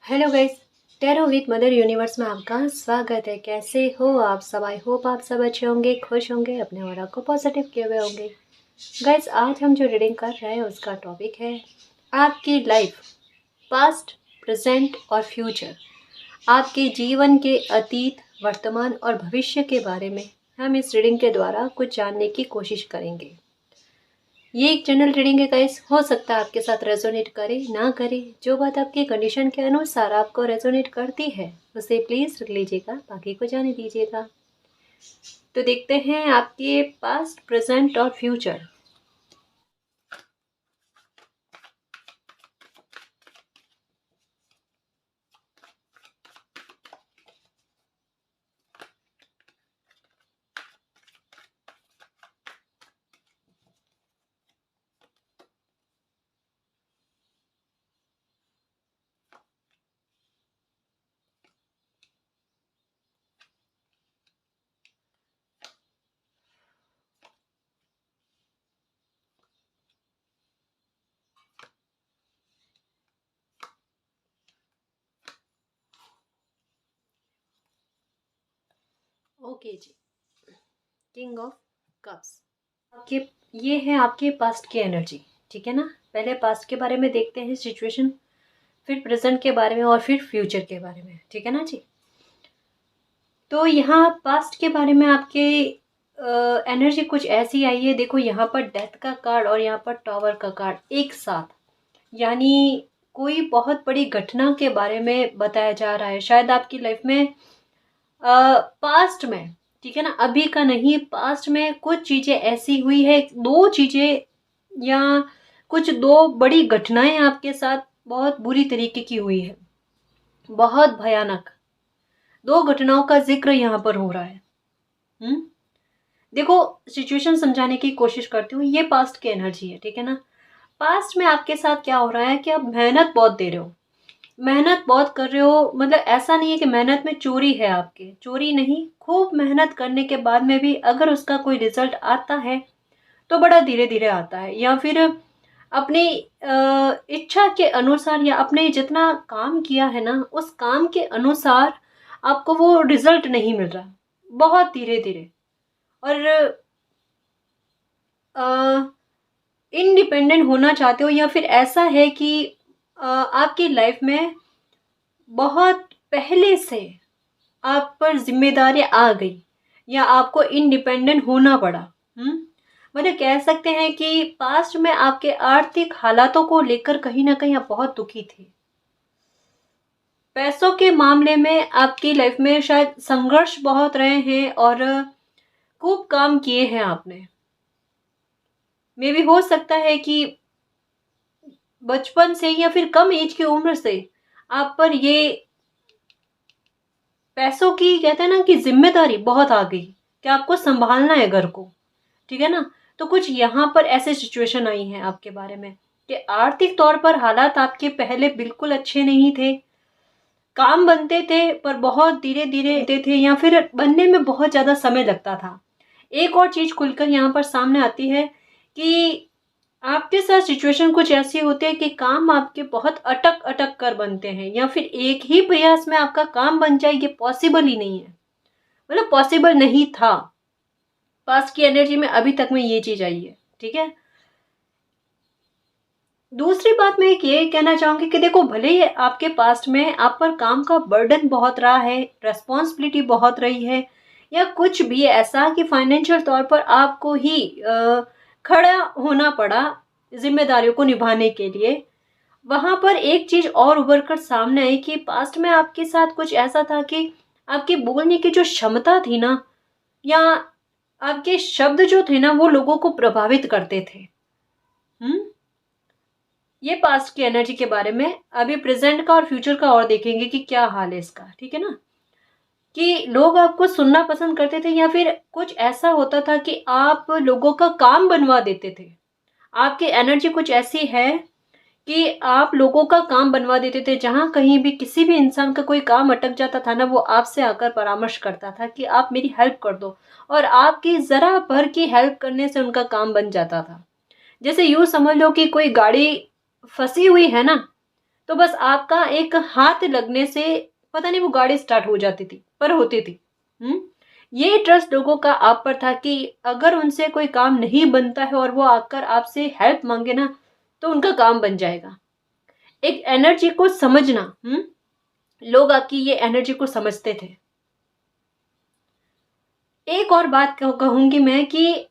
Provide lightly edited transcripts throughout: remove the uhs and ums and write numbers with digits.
Hello guys. Tarot with mother universe में आपका स्वागत है। कैसे हो आप सब? आई होप आप सब अच्छे होंगे, खुश होंगे, अपने और को पॉजिटिव किए हुए होंगे। गाइस, आज हम जो रीडिंग कर रहे हैं उसका टॉपिक है आपकी लाइफ, पास्ट, प्रेजेंट और फ्यूचर। आपके जीवन के अतीत, वर्तमान और भविष्य के बारे में हम इस रीडिंग के द्वारा कुछ जानने की कोशिश करेंगे। ये एक जनरल रीडिंग है गाइस। हो सकता है आपके साथ रेजोनेट करे ना करे। जो बात आपकी कंडीशन के अनुसार आपको रेजोनेट करती है उसे प्लीज रख लीजिएगा, बाकी को जाने दीजिएगा। तो देखते हैं आपके पास्ट, प्रेजेंट और फ्यूचर। ओके जी। किंग ऑफ कप्स आपके, ये है आपके पास्ट की एनर्जी। ठीक है ना। पहले पास्ट के बारे में देखते हैं सिचुएशन, फिर प्रेजेंट के बारे में और फिर फ्यूचर के बारे में। ठीक है ना जी। तो यहाँ पास्ट के बारे में आपके एनर्जी कुछ ऐसी आई है। देखो, यहाँ पर डेथ का कार्ड और यहाँ पर टावर का कार्ड एक साथ, यानी कोई बहुत बड़ी घटना के बारे में बताया जा रहा है। शायद आपकी लाइफ में पास्ट में, ठीक है ना, अभी का नहीं, पास्ट में कुछ चीज़ें ऐसी हुई है, दो चीज़ें या कुछ दो बड़ी घटनाएं आपके साथ बहुत बुरी तरीके की हुई है, बहुत भयानक। दो घटनाओं का जिक्र यहाँ पर हो रहा है। हम्म। देखो, सिचुएशन समझाने की कोशिश करती हूँ। ये पास्ट की एनर्जी है, ठीक है ना। पास्ट में आपके साथ क्या हो रहा है कि आप मेहनत बहुत दे रहे हो, मेहनत बहुत कर रहे हो। मतलब ऐसा नहीं है कि मेहनत में चोरी है, आपके चोरी नहीं, खूब मेहनत करने के बाद में भी अगर उसका कोई रिजल्ट आता है तो बड़ा धीरे धीरे आता है, या फिर अपनी इच्छा के अनुसार या अपने जितना काम किया है ना उस काम के अनुसार आपको वो रिजल्ट नहीं मिल रहा, बहुत धीरे धीरे। और इंडिपेंडेंट होना चाहते हो, या फिर ऐसा है कि आपकी लाइफ में बहुत पहले से आप पर जिम्मेदारी आ गई या आपको इंडिपेंडेंट होना पड़ा। मतलब कह सकते हैं कि पास्ट में आपके आर्थिक हालातों को लेकर कहीं ना कहीं आप बहुत दुखी थे। पैसों के मामले में आपकी लाइफ में शायद संघर्ष बहुत रहे हैं और खूब काम किए हैं आपने। मे भी हो सकता है कि बचपन से या फिर कम एज की उम्र से आप पर ये पैसों की, कहते हैं ना, कि जिम्मेदारी बहुत आ गई कि आपको संभालना है घर को। ठीक है ना। तो कुछ यहाँ पर ऐसे सिचुएशन आई हैं आपके बारे में कि आर्थिक तौर पर हालात आपके पहले बिल्कुल अच्छे नहीं थे। काम बनते थे पर बहुत धीरे धीरे बनते थे, या फिर बनने में बहुत ज़्यादा समय लगता था। एक और चीज़ खुलकर यहाँ पर सामने आती है कि आपके साथ सिचुएशन कुछ ऐसी होती है कि काम आपके बहुत अटक अटक कर बनते हैं, या फिर एक ही प्रयास में आपका काम बन जाए ये पॉसिबल ही नहीं है। मतलब पॉसिबल नहीं था। पास्ट की एनर्जी में अभी तक में ये चीज आई है। ठीक है। दूसरी बात मैं एक ये कहना चाहूंगी कि देखो, भले ही आपके पास्ट में आप पर काम का बर्डन बहुत रहा है, रेस्पॉन्सिबिलिटी बहुत रही है, या कुछ भी ऐसा कि फाइनेंशियल तौर पर आपको ही खड़ा होना पड़ा जिम्मेदारियों को निभाने के लिए, वहां पर एक चीज और उभर कर सामने आई कि पास्ट में आपके साथ कुछ ऐसा था कि आपकी बोलने की जो क्षमता थी ना, या आपके शब्द जो थे ना, वो लोगों को प्रभावित करते थे। हम्म। ये पास्ट की एनर्जी के बारे में। अभी प्रेजेंट का और फ्यूचर का और देखेंगे कि क्या हाल है इसका। ठीक है ना। कि लोग आपको सुनना पसंद करते थे, या फिर कुछ ऐसा होता था कि आप लोगों का काम बनवा देते थे। आपकी एनर्जी कुछ ऐसी है कि आप लोगों का काम बनवा देते थे। जहां कहीं भी किसी भी इंसान का कोई काम अटक जाता था ना, वो आपसे आकर परामर्श करता था कि आप मेरी हेल्प कर दो, और आपकी जरा भर की हेल्प करने से उनका काम बन जाता था। जैसे यूं समझ लो कि कोई गाड़ी फंसी हुई है ना, तो बस आपका एक हाथ लगने से पता नहीं वो गाड़ी स्टार्ट हो जाती थी, पर होती थी। ये ट्रस्ट लोगों का आप पर था कि अगर उनसे कोई काम नहीं बनता है और वो आकर आपसे हेल्प मांगे ना, तो उनका काम बन जाएगा। एक एनर्जी को समझना, लोग आपकी ये एनर्जी को समझते थे। एक और बात कहूंगी मैं कि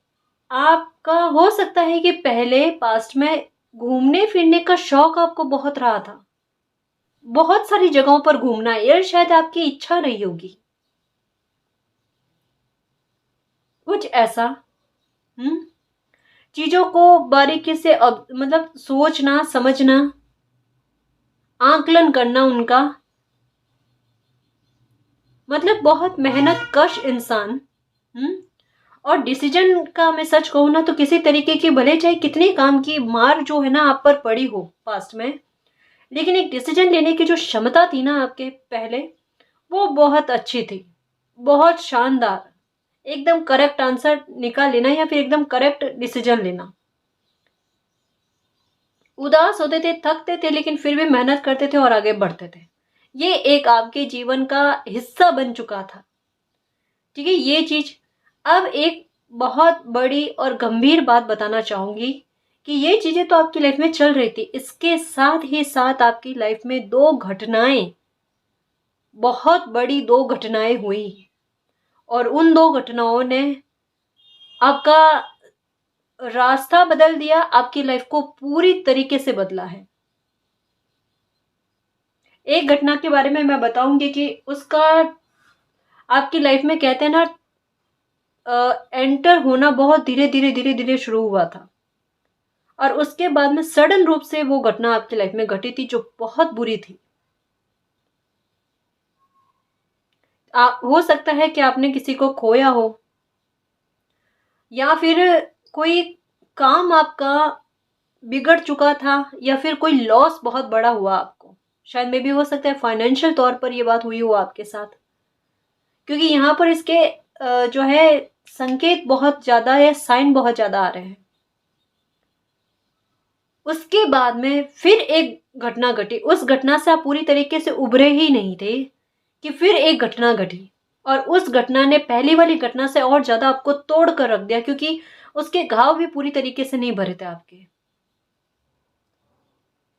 आपका हो सकता है कि पहले पास्ट में घूमने फिरने का शौक आपको बहुत रहा था, बहुत सारी जगहों पर घूमना, ये शायद आपकी इच्छा रही होगी, कुछ ऐसा। हम्म चीजों को बारीकी से अब मतलब सोचना समझना, आकलन करना उनका, मतलब बहुत मेहनत कश इंसान। और डिसीजन का मैं सच कहूँ ना, तो किसी तरीके की भले चाहे कितने काम की मार जो है ना आप पर पड़ी हो पास्ट में, लेकिन एक डिसीजन लेने की जो क्षमता थी ना आपके पहले, वो बहुत अच्छी थी, बहुत शानदार। एकदम करेक्ट आंसर निकाल लेना या फिर एकदम करेक्ट डिसीजन लेना। उदास होते थे, थकते थे, लेकिन फिर भी मेहनत करते थे और आगे बढ़ते थे। ये एक आपके जीवन का हिस्सा बन चुका था। ठीक है, ये चीज। अब एक बहुत बड़ी और गंभीर बात बताना चाहूंगी कि ये चीजें तो आपकी लाइफ में चल रही थी, इसके साथ ही साथ आपकी लाइफ में दो घटनाएं, बहुत बड़ी दो घटनाएं हुई, और उन दो घटनाओं ने आपका रास्ता बदल दिया, आपकी लाइफ को पूरी तरीके से बदला है। एक घटना के बारे में मैं बताऊंगी कि उसका आपकी लाइफ में कहते हैं ना, एंटर होना बहुत धीरे धीरे धीरे धीरे शुरू हुआ था, और उसके बाद में सडन रूप से वो घटना आपकी लाइफ में घटी थी जो बहुत बुरी थी। हो सकता है कि आपने किसी को खोया हो, या फिर कोई काम आपका बिगड़ चुका था, या फिर कोई लॉस बहुत बड़ा हुआ आपको। शायद में भी हो सकता है फाइनेंशियल तौर पर ये बात हुई हो आपके साथ, क्योंकि यहाँ पर इसके जो है संकेत बहुत ज्यादा है, साइन बहुत ज्यादा आ रहे हैं। उसके बाद में फिर एक घटना घटी, उस घटना से आप पूरी तरीके से उभरे ही नहीं थे कि फिर एक घटना घटी, और उस घटना ने पहली वाली घटना से और ज्यादा आपको तोड़ कर रख दिया, क्योंकि उसके घाव भी पूरी तरीके से नहीं भरे थे आपके।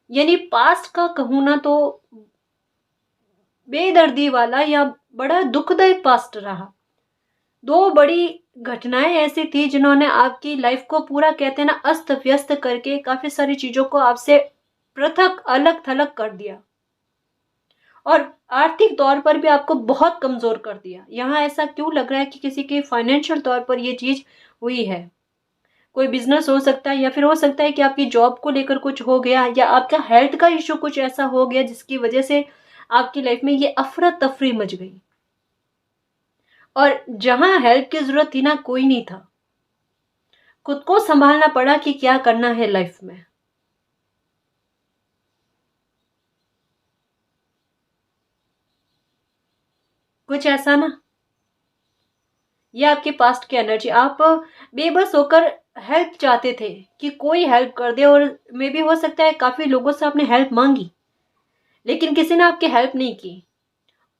यानी पास्ट का कहूं ना तो बेदर्दी वाला या बड़ा दुखदायक पास्ट रहा। दो बड़ी घटनाएं ऐसी थी जिन्होंने आपकी लाइफ को पूरा कहते हैं ना अस्त व्यस्त करके काफी सारी चीजों को आपसे पृथक अलग थलग कर दिया, और आर्थिक तौर पर भी आपको बहुत कमजोर कर दिया। यहाँ ऐसा क्यों लग रहा है कि किसी के फाइनेंशियल तौर पर ये चीज हुई है। कोई बिजनेस हो सकता है, या फिर हो सकता है कि आपकी जॉब को लेकर कुछ हो गया, या आपका हेल्थ का इश्यू कुछ ऐसा हो गया जिसकी वजह से आपकी लाइफ में ये अफरा तफरी मच गई, और जहां हेल्प की जरूरत थी ना कोई नहीं था। खुद को संभालना पड़ा कि क्या करना है लाइफ में। कुछ ऐसा ना, ये आपके पास्ट की एनर्जी। आप बेबस होकर हेल्प चाहते थे कि कोई हेल्प कर दे, और मे भी हो सकता है काफी लोगों से आपने हेल्प मांगी, लेकिन किसी ने आपकी हेल्प नहीं की।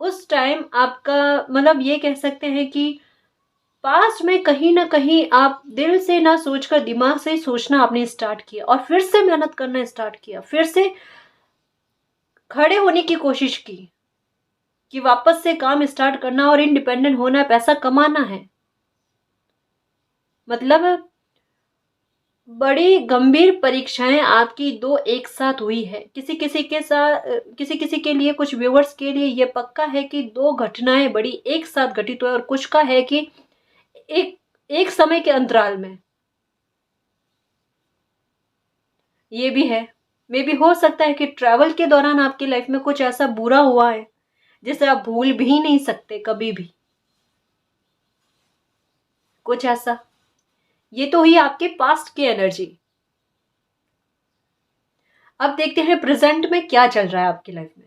उस टाइम आपका मतलब ये कह सकते हैं कि पास्ट में कहीं ना कहीं आप दिल से ना सोचकर दिमाग से ही सोचना आपने स्टार्ट किया, और फिर से मेहनत करना स्टार्ट किया, फिर से खड़े होने की कोशिश की कि वापस से काम स्टार्ट करना और इंडिपेंडेंट होना है, पैसा कमाना है। मतलब बड़ी गंभीर परीक्षाएं आपकी दो एक साथ हुई है। किसी किसी के साथ, किसी किसी के लिए, कुछ व्यूवर्स के लिए ये पक्का है कि दो घटनाएं बड़ी एक साथ घटित हुई, और कुछ का है कि एक एक समय के अंतराल में। ये भी है, मे भी हो सकता है कि ट्रैवल के दौरान आपकी लाइफ में कुछ ऐसा बुरा हुआ है जिसे आप भूल भी नहीं सकते कभी भी। कुछ ऐसा, ये तो हुई आपके पास्ट की एनर्जी। अब देखते हैं प्रेजेंट में क्या चल रहा है आपकी लाइफ में।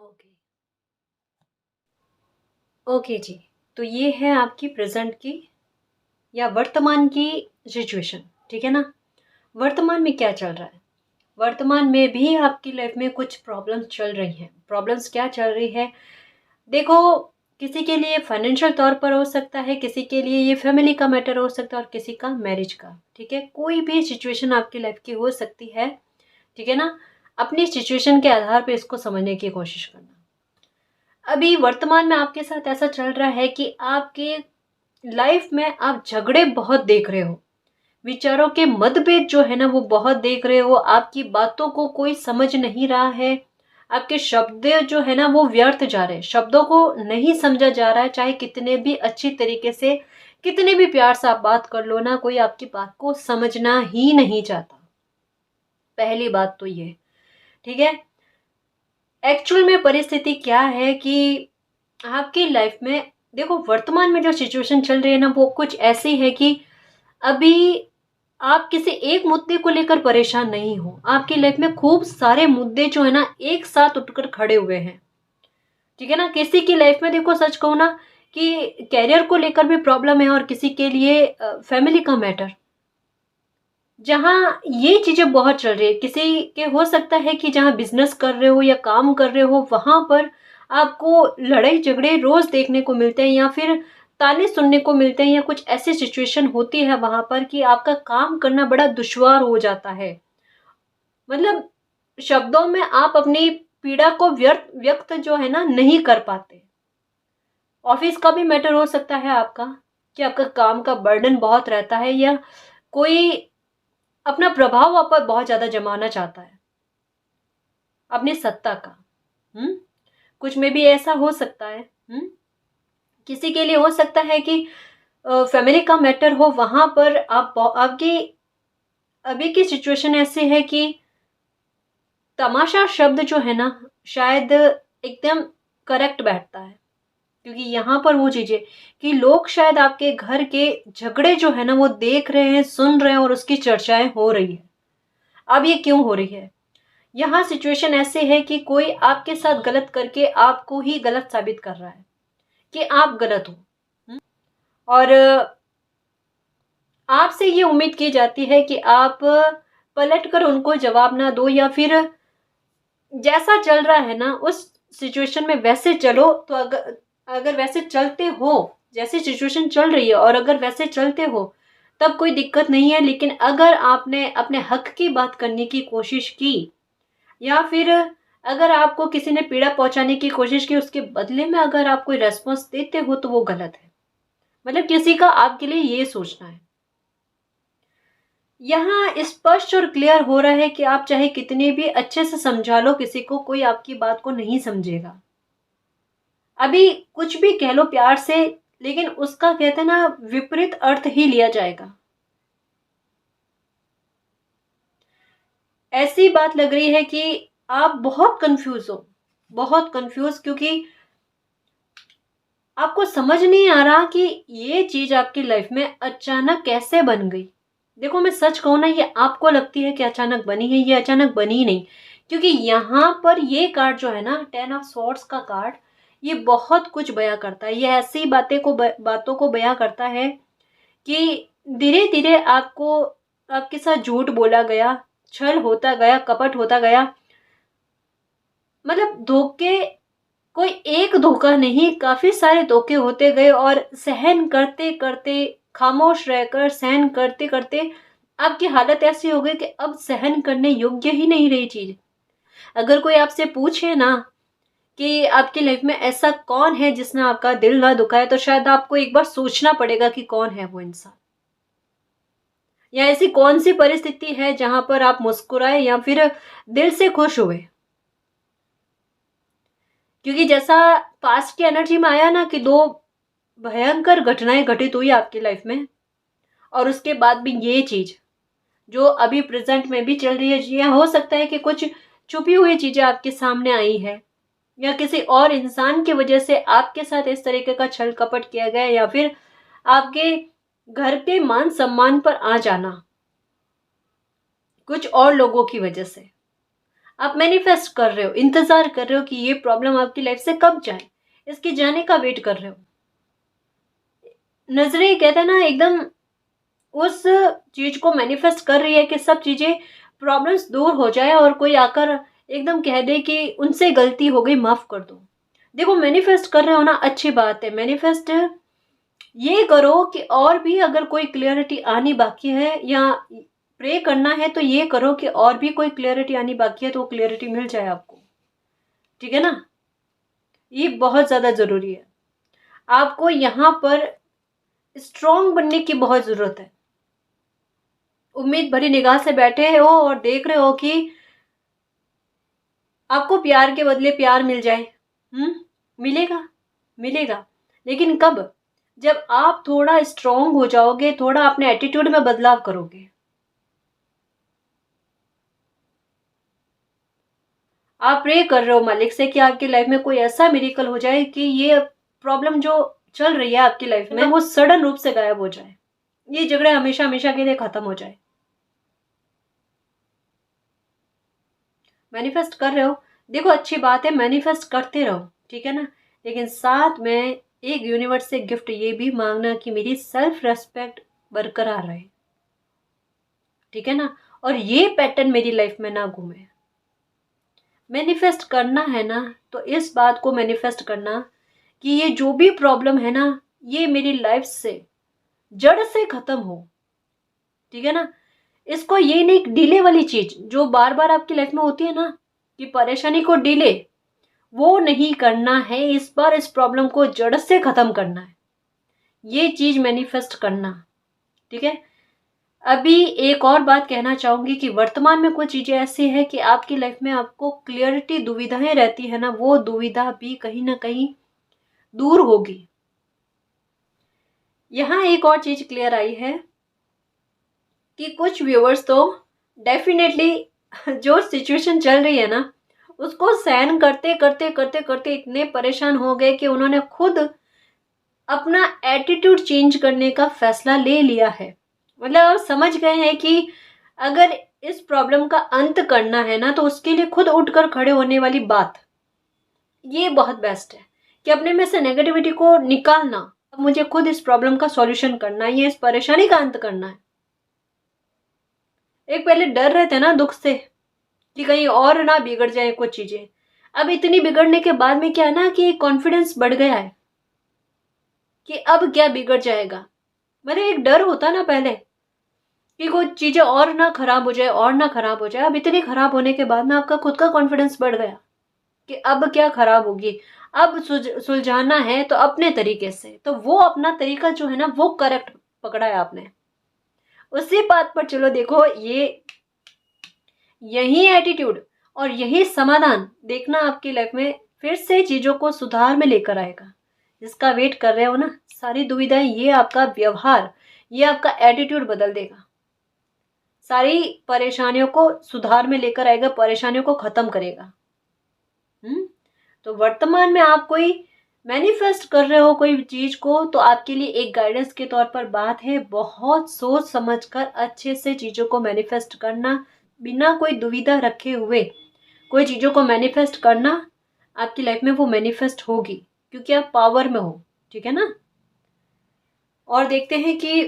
ओके। ओके जी। तो ये है आपकी प्रेज़ेंट की या वर्तमान की सिचुएशन, ठीक है ना? वर्तमान में क्या चल रहा है? वर्तमान में भी आपकी लाइफ़ में कुछ प्रॉब्लम्स चल रही हैं। प्रॉब्लम्स क्या चल रही है? देखो, किसी के लिए फाइनेंशियल तौर पर हो सकता है, किसी के लिए ये फैमिली का मैटर हो सकता है और किसी का मैरिज का, ठीक है? कोई भी सिचुएशन आपकी लाइफ़ की हो सकती है, ठीक है ना? अपनी सिचुएशन के आधार पे इसको समझने की कोशिश करना। अभी वर्तमान में आपके साथ ऐसा चल रहा है कि आपके लाइफ़ में आप झगड़े बहुत देख रहे हो। विचारों के मतभेद जो है ना वो बहुत देख रहे हो, आपकी बातों को कोई समझ नहीं रहा है, आपके शब्द जो है ना वो व्यर्थ जा रहे हैं, शब्दों को नहीं समझा जा रहा है, चाहे कितने भी अच्छी तरीके से, कितने भी प्यार से आप बात कर लो ना, कोई आपकी बात को समझना ही नहीं चाहता। पहली बात तो ये, ठीक है? एक्चुअल में परिस्थिति क्या है कि आपकी लाइफ में देखो वर्तमान में जो सिचुएशन चल रही है ना वो कुछ ऐसी है कि अभी आप किसी एक मुद्दे को लेकर परेशान नहीं हो। आपकी लाइफ में खूब सारे मुद्दे जो है ना एक साथ उठकर खड़े हुए हैं। ठीक है ना? किसी की लाइफ में देखो सच कहूँ ना कि करियर को लेकर भी प्रॉब्लम है और किसी के लिए फैमिली का मैटर। जहाँ ये चीज़ें बहुत चल रही है, किसी के हो सकता है कि जहाँ बिज़नेस कर रहे हो या काम कर रहे हो, वहाँ पर आपको लड़ाई-झगड़े रोज़ देखने को मिलते हैं या फिर ताने सुनने को मिलते हैं या कुछ ऐसी सिचुएशन होती है वहाँ पर कि आपका काम करना बड़ा दुश्वार हो जाता है। मतलब शब्दों में आप अपनी पीड़ा को व्यक्त जो है ना नहीं कर पाते। ऑफ़िस का भी मैटर हो सकता है आपका, कि आपका काम का बर्डन बहुत रहता है या कोई अपना प्रभाव आप पर बहुत ज़्यादा जमाना चाहता है, अपनी सत्ता का। हुँ? कुछ में भी ऐसा हो सकता है। हुँ? किसी के लिए हो सकता है कि फैमिली का मैटर हो, वहाँ पर आपकी अभी की सिचुएशन ऐसी है कि तमाशा शब्द जो है ना, शायद एकदम करेक्ट बैठता है। क्योंकि यहाँ पर वो चीज़ है कि लोग शायद आपके घर के झगड़े जो है ना, वो देख रहे हैं, सुन रहे हैं और उसकी चर्चाएँ हो रही हैं। अब ये क्यों हो रही है? यहाँ सिचुएशन ऐसे है कि कोई आपके साथ गलत करके आपको ही गलत साबित कर रहा है कि आप गलत हो। हुँ? और आपसे ये उम्मीद की जाती है कि आप पलटकर उनको जवाब ना दो या फिर जैसा चल रहा है ना उस सिचुएशन में वैसे चलो, तो अगर अगर वैसे चलते हो, जैसी सिचुएशन चल रही है और अगर वैसे चलते हो, तब कोई दिक्कत नहीं है। लेकिन अगर आपने अपने हक की बात करने की कोशिश की या फिर अगर आपको किसी ने पीड़ा पहुँचाने की कोशिश की, उसके बदले में अगर आप कोई रिस्पॉन्स देते हो, तो वो गलत है। मतलब किसी का आपके लिए ये सोचना है। यहाँ स्पष्ट और क्लियर हो रहा है कि आप चाहे कितने भी अच्छे से समझा लो किसी को, कोई आपकी बात को नहीं समझेगा। अभी कुछ भी कह लो प्यार से, लेकिन उसका कहते हैं ना विपरीत अर्थ ही लिया जाएगा। ऐसी बात लग रही है कि आप बहुत कन्फ्यूज़ हो, बहुत कन्फ्यूज़, क्योंकि आपको समझ नहीं आ रहा कि ये चीज़ आपकी लाइफ में अचानक कैसे बन गई। देखो मैं सच कहूँ ना, ये आपको लगती है कि अचानक बनी है, ये अचानक बनी ही नहीं। क्योंकि यहाँ पर ये कार्ड जो है ना, 10 ऑफ स्वॉर्ड्स का कार्ड, ये बहुत कुछ बयाँ करता है। ये ऐसी बातों को बयाँ करता है कि धीरे-धीरे आपको आपके साथ झूठ बोला गया, छल होता गया, कपट होता गया। मतलब धोखे, कोई एक धोखा नहीं, काफ़ी सारे धोखे होते गए और सहन करते-करते, खामोश रहकर सहन करते-करते आपकी हालत ऐसी हो गई कि अब सहन करने योग्य ही नहीं रही चीज़। अगर कोई आपसे पूछे ना कि आपकी लाइफ में ऐसा कौन है जिसने आपका दिल ना दुखाया, तो शायद आपको एक बार सोचना पड़ेगा कि कौन है वो इंसान। या ऐसी कौन-सी परिस्थिति है जहाँ पर आप मुस्कुराए या फिर दिल से खुश हुए। क्योंकि जैसा पास्ट की एनर्जी में आया ना कि 2 भयंकर घटनाएँ घटित हुई आपकी लाइफ में और उसके बाद भी ये चीज़ जो अभी प्रेज़ेंट में भी चल रही है, जी हाँ, हो सकता है कि कुछ छुपी हुई चीज़ें आपके सामने आई है या किसी और इंसान की वजह से आपके साथ इस तरीके का छल-कपट किया गया या फिर आपके घर के मान-सम्मान पर आ जाना, कुछ और लोगों की वजह से। आप मैनिफेस्ट कर रहे हो, इंतज़ार कर रहे हो कि ये प्रॉब्लम आपकी लाइफ से कब जाए, इसके जाने का वेट कर रहे हो। नज़रें कहते हैं ना एकदम उस चीज़ को मैनिफेस्ट कर रही है कि सब चीज़ें प्रॉब्लम्स दूर हो जाए और कोई आकर एकदम कह दे कि उनसे गलती हो गई, माफ़ कर दो। देखो मैनिफेस्ट कर रहे हो ना, अच्छी बात है। मैनिफेस्ट ये करो कि और भी अगर कोई क्लियरिटी आनी बाकी है या प्रे करना है तो ये करो कि और भी कोई क्लियरिटी आनी बाकी है तो वो क्लियरिटी मिल जाए आपको, ठीक है ना। ये बहुत ज़्यादा ज़रूरी है। आपको यहाँ पर स्ट्रॉन्ग बनने की बहुत ज़रूरत है। उम्मीद भरी निगाह से बैठे हो और देख रहे हो कि आपको प्यार के बदले प्यार मिल जाए। मिलेगा, मिलेगा, लेकिन कब? जब आप थोड़ा स्ट्रॉन्ग हो जाओगे, थोड़ा अपने एटीट्यूड में बदलाव करोगे। आप प्रे कर रहे हो मालिक से कि आपकी लाइफ में कोई ऐसा मिरेकल हो जाए कि ये प्रॉब्लम जो चल रही है आपकी लाइफ में वो सडन रूप से गायब हो जाए, ये झगड़े हमेशा हमेशा के लिए खत्म हो जाए। मैनिफेस्ट कर रहे हो, देखो अच्छी बात है, मैनिफेस्ट करते रहो, ठीक है ना। लेकिन साथ में एक यूनिवर्स से गिफ्ट ये भी मांगना कि मेरी सेल्फ रेस्पेक्ट बरकरार रहे, ठीक है ना, और ये पैटर्न मेरी लाइफ में ना घूमे। मैनिफेस्ट करना है ना, तो इस बात को मैनिफेस्ट करना कि ये जो भी प्रॉब्लम है ना, ये मेरी लाइफ से जड़ से खत्म हो, ठीक है ना। इसको ये नहीं, डिले वाली चीज जो बार बार आपकी लाइफ में होती है ना कि परेशानी को डिले, वो नहीं करना है। इस बार इस प्रॉब्लम को जड़ से खत्म करना है, ये चीज मैनिफेस्ट करना, ठीक है। अभी एक और बात कहना चाहूंगी कि वर्तमान में कुछ चीजें ऐसी है कि आपकी लाइफ में आपको क्लियरिटी दुविधाएं रहती है ना, वो दुविधा भी कहीं ना कहीं दूर होगी। यहाँ एक और चीज क्लियर आई है कि कुछ व्यूअर्स तो डेफिनेटली जो सिचुएशन चल रही है ना उसको सहन करते करते करते करते इतने परेशान हो गए कि उन्होंने खुद अपना एटीट्यूड चेंज करने का फैसला ले लिया है। मतलब आप समझ गए हैं कि अगर इस प्रॉब्लम का अंत करना है ना तो उसके लिए खुद उठकर खड़े होने वाली बात, ये बहुत बेस्ट है कि अपने में से नेगेटिविटी को निकालना। अब मुझे खुद इस प्रॉब्लम का सॉल्यूशन करना है, इस परेशानी का अंत करना है। एक पहले डर रहते हैं ना दुख से कि कहीं और ना बिगड़ जाए कुछ चीजें, अब इतनी बिगड़ने के बाद में क्या है ना कि कॉन्फिडेंस बढ़ गया है कि अब क्या बिगड़ जाएगा। मतलब एक डर होता ना पहले कि कुछ चीजें और ना खराब हो जाए और ना खराब हो जाए, अब इतनी खराब होने के बाद ना आपका खुद का कॉन्फिडेंस बढ़ गया कि अब क्या खराब होगी, अब सुलझाना है तो अपने तरीके से। तो वो अपना तरीका जो है ना वो करेक्ट पकड़ा है आपने, उसी बात पर चलो। देखो ये यही एटीट्यूड और यही समाधान देखना आपकी लाइफ में फिर से चीजों को सुधार में लेकर आएगा। जिसका वेट कर रहे हो ना, सारी दुविधाएं, ये आपका व्यवहार, ये आपका एटीट्यूड बदल देगा, सारी परेशानियों को सुधार में लेकर आएगा, परेशानियों को खत्म करेगा। तो वर्तमान में आप कोई मैनिफेस्ट कर रहे हो कोई चीज को, तो आपके लिए एक गाइडेंस के तौर पर बात है, बहुत सोच समझकर अच्छे से चीजों को मैनिफेस्ट करना, बिना कोई दुविधा रखे हुए कोई चीजों को मैनिफेस्ट करना। आपकी लाइफ में वो मैनिफेस्ट होगी क्योंकि आप पावर में हो, ठीक है ना। और देखते हैं कि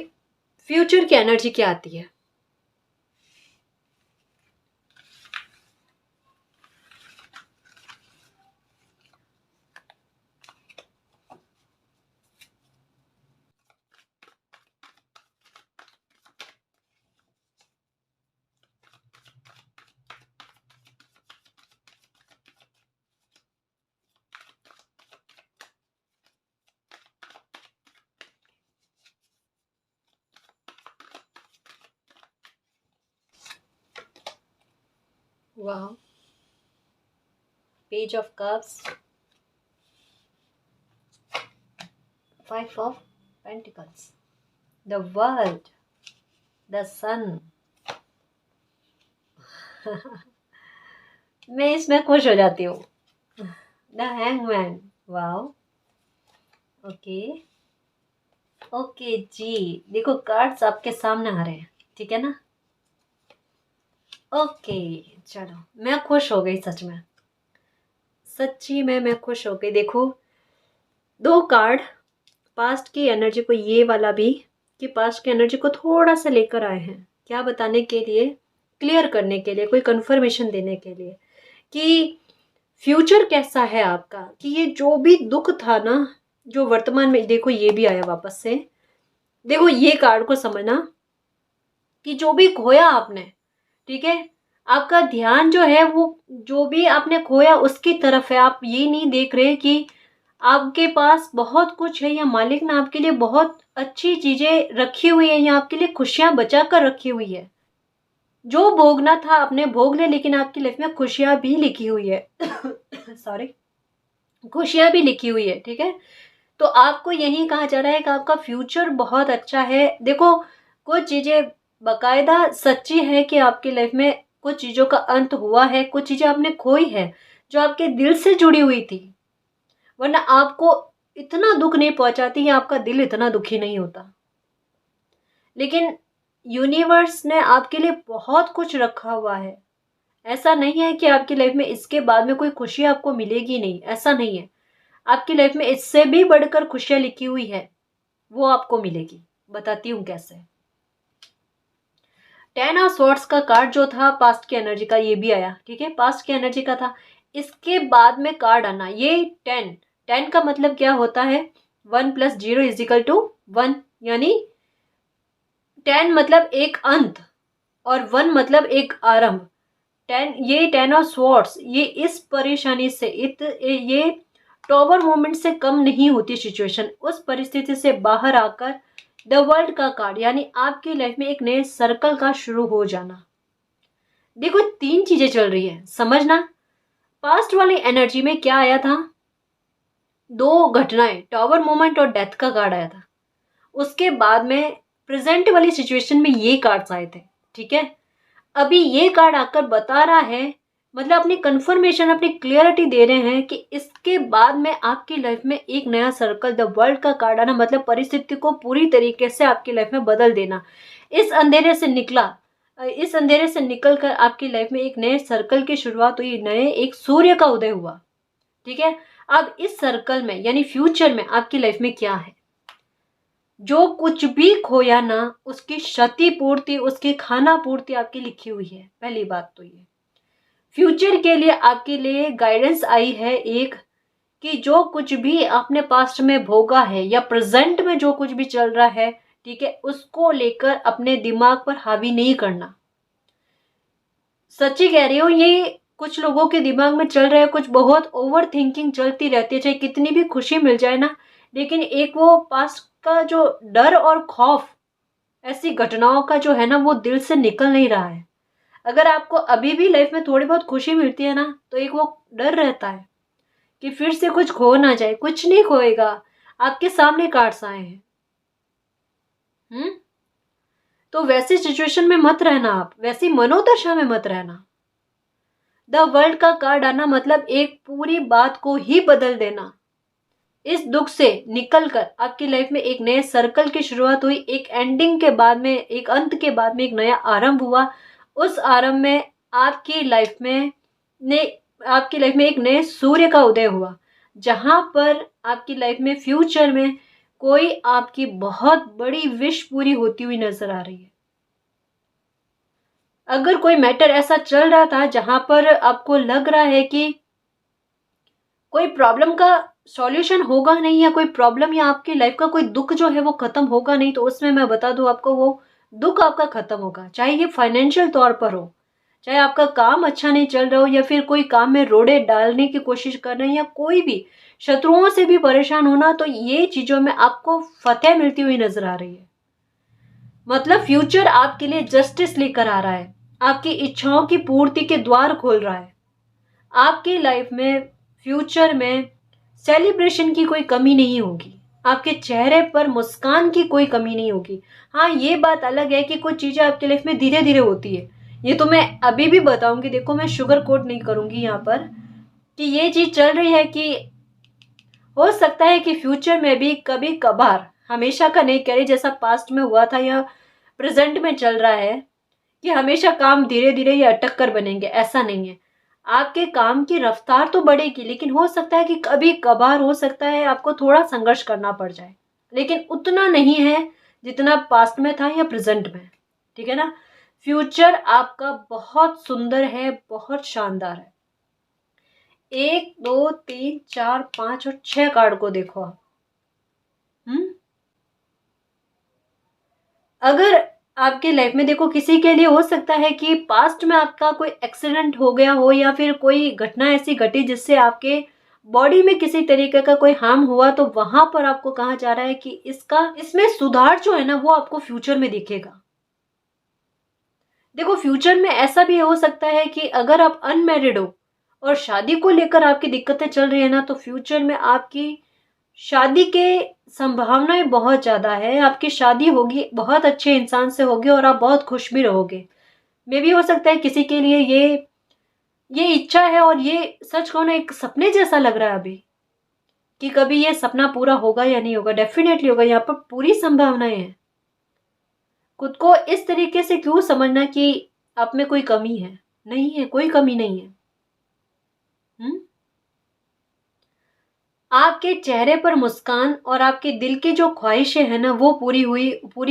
फ्यूचर की एनर्जी क्या आती है। वाह, page of cups, five of pentacles, the world, the sun. मैं इसमें खुश हो जाती हूँ। The hangman, wow, okay, okay जी। देखो कार्ड्स आपके सामने आ रहे हैं, ठीक है ना। ओके, चलो मैं खुश हो गई सच में। सच्ची में मैं खुश हो गई। देखो, 2 कार्ड पास्ट की एनर्जी को, ये वाला भी, कि पास्ट की एनर्जी को थोड़ा-सा लेकर आए हैं। क्या बताने के लिए? क्लियर करने के लिए, कोई कन्फर्मेशन देने के लिए कि फ्यूचर कैसा है आपका, कि ये जो भी दुःख था ना, जो वर्तमान में, देखो ये भी आया वापस से। देखो ये कार्ड को समझना कि जो भी खोया आपने, ठीक है? आपका ध्यान जो है वो जो भी आपने खोया उसकी तरफ है। आप ये नहीं देख रहे कि आपके पास बहुत कुछ है, या मालिक ने आपके लिए बहुत अच्छी चीज़ें रखी हुई है, या आपके लिए खुशियाँ बचा कर रखी हुई है। जो भोगना था आपने भोग लिया, लेकिन आपकी लाइफ में खुशियाँ भी लिखी हुई है। सॉरी, खुशियाँ भी लिखी हुई है, ठीक है? तो आपको यही कहा जा रहा है कि आपका फ्यूचर बहुत अच्छा है। देखो, कुछ चीज़ें बाकायदा सच्ची है कि आपकी लाइफ में कुछ चीज़ों का अंत हुआ है, कुछ चीज़ें आपने खोई है, जो आपके दिल से जुड़ी हुई थी। वरना आपको इतना दुःख नहीं पहुँचाती, या आपका दिल इतना दुखी नहीं होता। लेकिन यूनिवर्स ने आपके लिए बहुत कुछ रखा हुआ है। ऐसा नहीं है कि आपकी लाइफ में इसके बाद में कोई खुशी आपको मिलेगी नहीं, ऐसा नहीं है। आपकी लाइफ में इससे भी बढ़कर खुशियाँ लिखी हुई है, वो आपको मिलेगी। बताती हूँ कैसे। 10 ऑफ स्वॉर्ड्स का कार्ड जो था पास्ट की एनर्जी का, ये भी आया, ठीक है? पास्ट की एनर्जी का था। इसके बाद में कार्ड आना ये 10। 10 का मतलब क्या होता है? 1 + 0 = 1, यानी 10 मतलब एक अंत और 1 मतलब एक आरंभ। 10, ये 10 ऑफ स्वॉर्ड्स, ये इस परेशानी से ये टॉवर मोमेंट से कम नहीं होती सिचुएशन। उस परिस्थिति से बाहर आकर द वर्ल्ड का कार्ड, यानी आपकी लाइफ में एक नए सर्कल का शुरू हो जाना। देखो 3 चीजें चल रही है, समझना। पास्ट वाली एनर्जी में क्या आया था? 2 घटनाएं, टॉवर मोमेंट और डेथ का कार्ड आया था। उसके बाद में प्रेजेंट वाली सिचुएशन में ये कार्ड्स आए थे, ठीक है? अभी ये कार्ड आकर बता रहा है, मतलब अपनी कंफर्मेशन, अपनी क्लियरिटी दे रहे हैं कि इसके बाद में आपकी लाइफ में एक नया सर्कल, द वर्ल्ड का कार्ड आना, मतलब परिस्थिति को पूरी तरीके से आपकी लाइफ में बदल देना। इस अंधेरे से इस अंधेरे से निकल कर आपकी लाइफ में एक नए सर्कल की शुरुआत हुई, नए एक सूर्य का उदय हुआ, ठीक है? अब इस सर्कल में, यानी फ्यूचर में, आपकी लाइफ में क्या है? जो कुछ भी खोया ना, उसकी क्षतिपूर्ति, उसकी खाना पूर्ति आपकी लिखी हुई है। पहली बात तो ये फ्यूचर के लिए आपके लिए गाइडेंस आई है एक, कि जो कुछ भी आपने पास्ट में भोगा है या प्रेजेंट में जो कुछ भी चल रहा है, ठीक है, उसको लेकर अपने दिमाग पर हावी नहीं करना। सच्ची कह रही हूँ, ये कुछ लोगों के दिमाग में चल रहा है, कुछ बहुत ओवर थिंकिंग चलती रहती है, चाहे कितनी भी खुशी मिल जाए ना, लेकिन एक वो पास्ट का जो डर और खौफ ऐसी घटनाओं का जो है ना, वो दिल से निकल नहीं रहा है। अगर आपको अभी भी लाइफ में थोड़ी बहुत खुशी मिलती है ना, तो एक वो डर रहता है कि फिर से कुछ खो ना जाए। कुछ नहीं खोएगा, आपके सामने कार्ड्स आए हैं। तो वैसी सिचुएशन में मत रहना, आप वैसी मनोदशा में मत रहना। द वर्ल्ड का कार्ड आना मतलब एक पूरी बात को ही बदल देना। इस दुख से निकलकर आपकी लाइफ में एक नए सर्कल की शुरुआत हुई, एक एंडिंग के बाद में, एक अंत के बाद में एक नया आरंभ हुआ। उस आरंभ में आपकी लाइफ में ने आपकी लाइफ में एक नए सूर्य का उदय हुआ, जहां पर आपकी लाइफ में फ्यूचर में कोई आपकी बहुत बड़ी विश पूरी होती हुई नजर आ रही है। अगर कोई मैटर ऐसा चल रहा था जहां पर आपको लग रहा है कि कोई प्रॉब्लम का सॉल्यूशन होगा नहीं, या कोई प्रॉब्लम या आपकी लाइफ का कोई दुख जो है वो खत्म होगा नहीं, तो उसमें मैं बता दूं आपको, वो दुख आपका खत्म होगा। चाहे ये फाइनेंशियल तौर पर हो, चाहे आपका काम अच्छा नहीं चल रहा हो, या फिर कोई काम में रोड़े डालने की कोशिश कर रहे हैं, या कोई भी शत्रुओं से भी परेशान होना, तो ये चीजों में आपको फतेह मिलती हुई नजर आ रही है। मतलब फ्यूचर आपके लिए जस्टिस लेकर आ रहा है, आपकी इच्छाओं की पूर्ति के द्वार खोल रहा है। आपकी लाइफ में फ्यूचर में सेलिब्रेशन की कोई कमी नहीं होगी, आपके चेहरे पर मुस्कान की कोई कमी नहीं होगी। हाँ, ये बात अलग है कि कुछ चीज़ें आपकी लाइफ में धीरे धीरे होती है, ये तो मैं अभी भी बताऊंगी। देखो, मैं शुगर कोट नहीं करूंगी यहाँ पर कि ये चीज़ चल रही है, कि हो सकता है कि फ्यूचर में भी कभी कभार, हमेशा का नहीं कह रही, जैसा पास्ट में हुआ था या प्रेजेंट में चल रहा है, कि हमेशा काम धीरे धीरे या अटक कर बनेंगे, ऐसा नहीं है। आपके काम की रफ्तार तो बढ़ेगी, लेकिन हो सकता है कि कभी कभार हो सकता है आपको थोड़ा संघर्ष करना पड़ जाए, लेकिन उतना नहीं है जितना पास्ट में था या प्रेजेंट में। ठीक है ना। फ्यूचर आपका बहुत सुंदर है, बहुत शानदार है। 1 2 3 4 5 और 6 कार्ड को देखो आप। अगर आपके लाइफ में देखो, किसी के लिए हो सकता है कि पास्ट में आपका कोई एक्सीडेंट हो गया हो, या फिर कोई घटना ऐसी घटी जिससे आपके बॉडी में किसी तरीके का कोई हार्म हुआ, तो वहां पर आपको कहा जा रहा है कि इसमें सुधार जो है ना वो आपको फ्यूचर में दिखेगा। देखो, फ्यूचर में ऐसा भी हो सकता है कि अगर आप अनमैरिड हो और शादी को लेकर आपकी दिक्कतें चल रही है ना, तो फ्यूचर में आपकी शादी के संभावनाएं बहुत ज़्यादा है। आपकी शादी होगी, बहुत अच्छे इंसान से होगी और आप बहुत खुश भी रहोगे। मे भी हो सकता है किसी के लिए ये इच्छा है, और ये सच कहूँ ना एक सपने जैसा लग रहा है अभी, कि कभी ये सपना पूरा होगा या नहीं होगा। डेफिनेटली होगा, यहाँ पर पूरी संभावनाएं हैं। खुद को इस तरीके से क्यों समझना कि आप में कोई कमी है। नहीं है, कोई कमी नहीं है। आपके चेहरे पर मुस्कान और आपके दिल की जो ख्वाहिशें हैं ना वो पूरी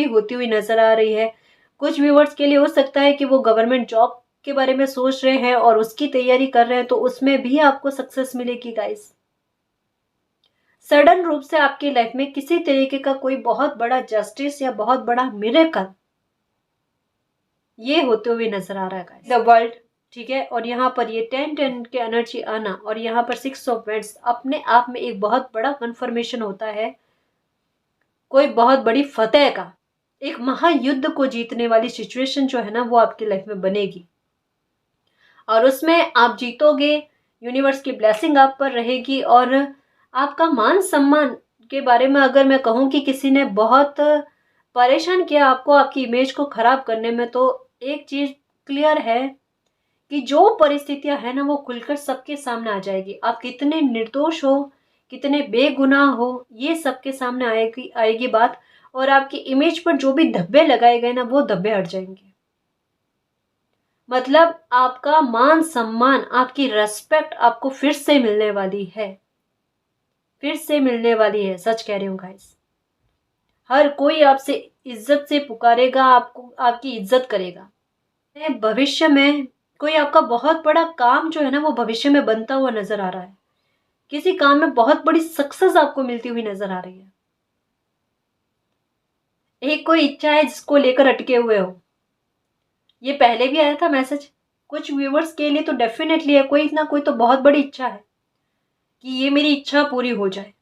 होती हुई नजर आ रही है। कुछ व्यूवर्स के लिए हो सकता है कि वो गवर्नमेंट जॉब के बारे में सोच रहे हैं और उसकी तैयारी कर रहे हैं, तो उसमें भी आपको सक्सेस मिलेगी गाइस। सडन रूप से आपकी लाइफ में किसी तरीके का कोई बहुत बड़ा जस्टिस या बहुत बड़ा मिरेकल ये होते हुए नजर आ रहा है गाइस। द वर्ल्ड, ठीक है, और यहाँ पर ये 10 के एनर्जी आना और यहाँ पर 6 ऑफ वेंट्स अपने आप में एक बहुत बड़ा कन्फर्मेशन होता है कोई बहुत बड़ी फतेह का। एक महायुद्ध को जीतने वाली सिचुएशन जो है ना वो आपकी लाइफ में बनेगी, और उसमें आप जीतोगे। यूनिवर्स की ब्लेसिंग आप पर रहेगी, और आपका मान सम्मान के बारे में अगर मैं कहूँ कि किसी ने बहुत परेशान किया आपको आपकी इमेज को खराब करने में, तो एक चीज क्लियर है कि जो परिस्थितियां है ना वो खुलकर सबके सामने आ जाएगी। आप कितने निर्दोष हो, कितने बेगुनाह हो, ये सबके सामने आएगी आएगी बात। और आपकी इमेज पर जो भी धब्बे लगाए गए ना वो धब्बे हट जाएंगे। मतलब आपका मान सम्मान, आपकी रेस्पेक्ट आपको फिर से मिलने वाली है, फिर से मिलने वाली है। सच कह रही हूँ गाइस। हर कोई आपसे इज्जत से पुकारेगा, आपको आपकी इज्जत करेगा। भविष्य में कोई आपका बहुत बड़ा काम जो है ना वो भविष्य में बनता हुआ नजर आ रहा है। किसी काम में बहुत बड़ी सक्सेस आपको मिलती हुई नजर आ रही है। एक कोई इच्छा है जिसको लेकर अटके हुए हो। ये पहले भी आया था मैसेज कुछ व्यूवर्स के लिए, तो डेफिनेटली है कोई ना कोई तो बहुत बड़ी इच्छा है कि ये मेरी इच्छा पूरी हो जाए।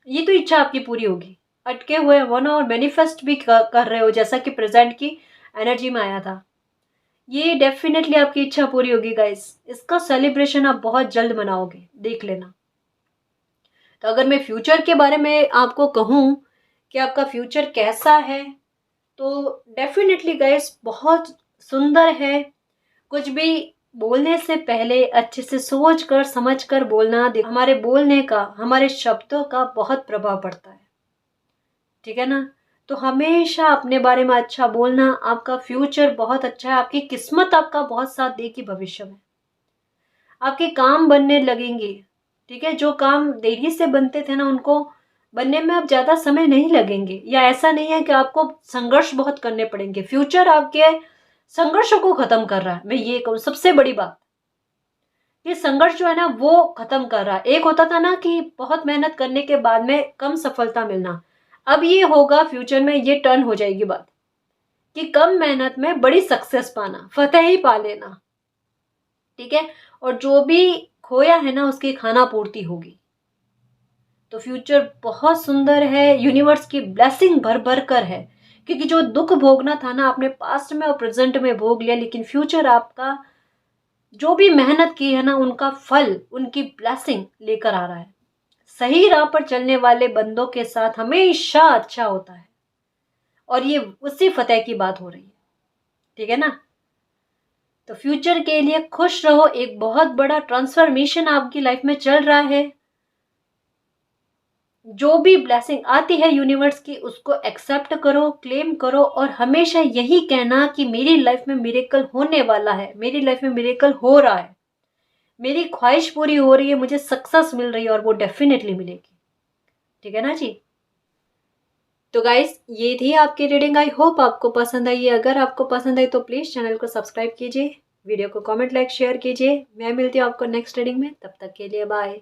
ये तो इच्छा आपकी पूरी होगी। अटके हुए हो ना, और मैनिफेस्ट भी कर रहे हो, जैसा कि प्रेजेंट की एनर्जी में आया था। ये डेफिनेटली आपकी इच्छा पूरी होगी गाइस। इसका सेलिब्रेशन आप बहुत जल्द मनाओगे, देख लेना। तो अगर मैं फ्यूचर के बारे में आपको कहूँ कि आपका फ्यूचर कैसा है, तो डेफिनेटली गाइस बहुत सुंदर है। कुछ भी बोलने से पहले अच्छे से सोच कर समझ कर बोलना, हमारे बोलने का, हमारे शब्दों का बहुत प्रभाव पड़ता है। ठीक है ना। तो हमेशा अपने बारे में अच्छा बोलना। आपका फ्यूचर बहुत अच्छा है, आपकी किस्मत आपका बहुत साथ देगी भविष्य में। आपके काम बनने लगेंगे। ठीक है, जो काम देरी से बनते थे ना उनको बनने में अब ज्यादा समय नहीं लगेंगे, या ऐसा नहीं है कि आपको संघर्ष बहुत करने पड़ेंगे। फ्यूचर आपके संघर्षों को खत्म कर रहा है। मैं ये कहूँ सबसे बड़ी बात, ये संघर्ष जो है ना वो खत्म कर रहा है। एक होता था ना कि बहुत मेहनत करने के बाद में कम सफलता मिलना, अब ये होगा फ्यूचर में, ये टर्न हो जाएगी बात कि कम मेहनत में बड़ी सक्सेस पाना, फतेह ही पा लेना। ठीक है, और जो भी खोया है ना उसकी खाना पूर्ति होगी। तो फ्यूचर बहुत सुंदर है, यूनिवर्स की ब्लेसिंग भर भर कर है। क्योंकि जो दुख भोगना था ना आपने पास्ट में और प्रेजेंट में भोग लिया, लेकिन फ्यूचर आपका जो भी मेहनत की है ना उनका फल, उनकी ब्लेसिंग लेकर आ रहा है। सही राह पर चलने वाले बंदों के साथ हमेशा अच्छा होता है, और ये उसी फतेह की बात हो रही है। ठीक है ना। तो फ्यूचर के लिए खुश रहो। एक बहुत बड़ा ट्रांसफॉर्मेशन आपकी लाइफ में चल रहा है। जो भी ब्लेसिंग आती है यूनिवर्स की उसको एक्सेप्ट करो, क्लेम करो और हमेशा यही कहना कि मेरी लाइफ में मिरेकल होने वाला है, मेरी लाइफ में मिरेकल हो रहा है, मेरी ख्वाहिश पूरी हो रही है, मुझे सक्सेस मिल रही है और वो डेफिनेटली मिलेगी। ठीक है ना जी। तो गाइस ये थी आपकी रीडिंग, आई होप आपको पसंद आई। अगर आपको पसंद आई तो प्लीज़ चैनल को सब्सक्राइब कीजिए, वीडियो को कमेंट लाइक शेयर कीजिए। मैं मिलती हूँ आपको नेक्स्ट रीडिंग में, तब तक के लिए बाय।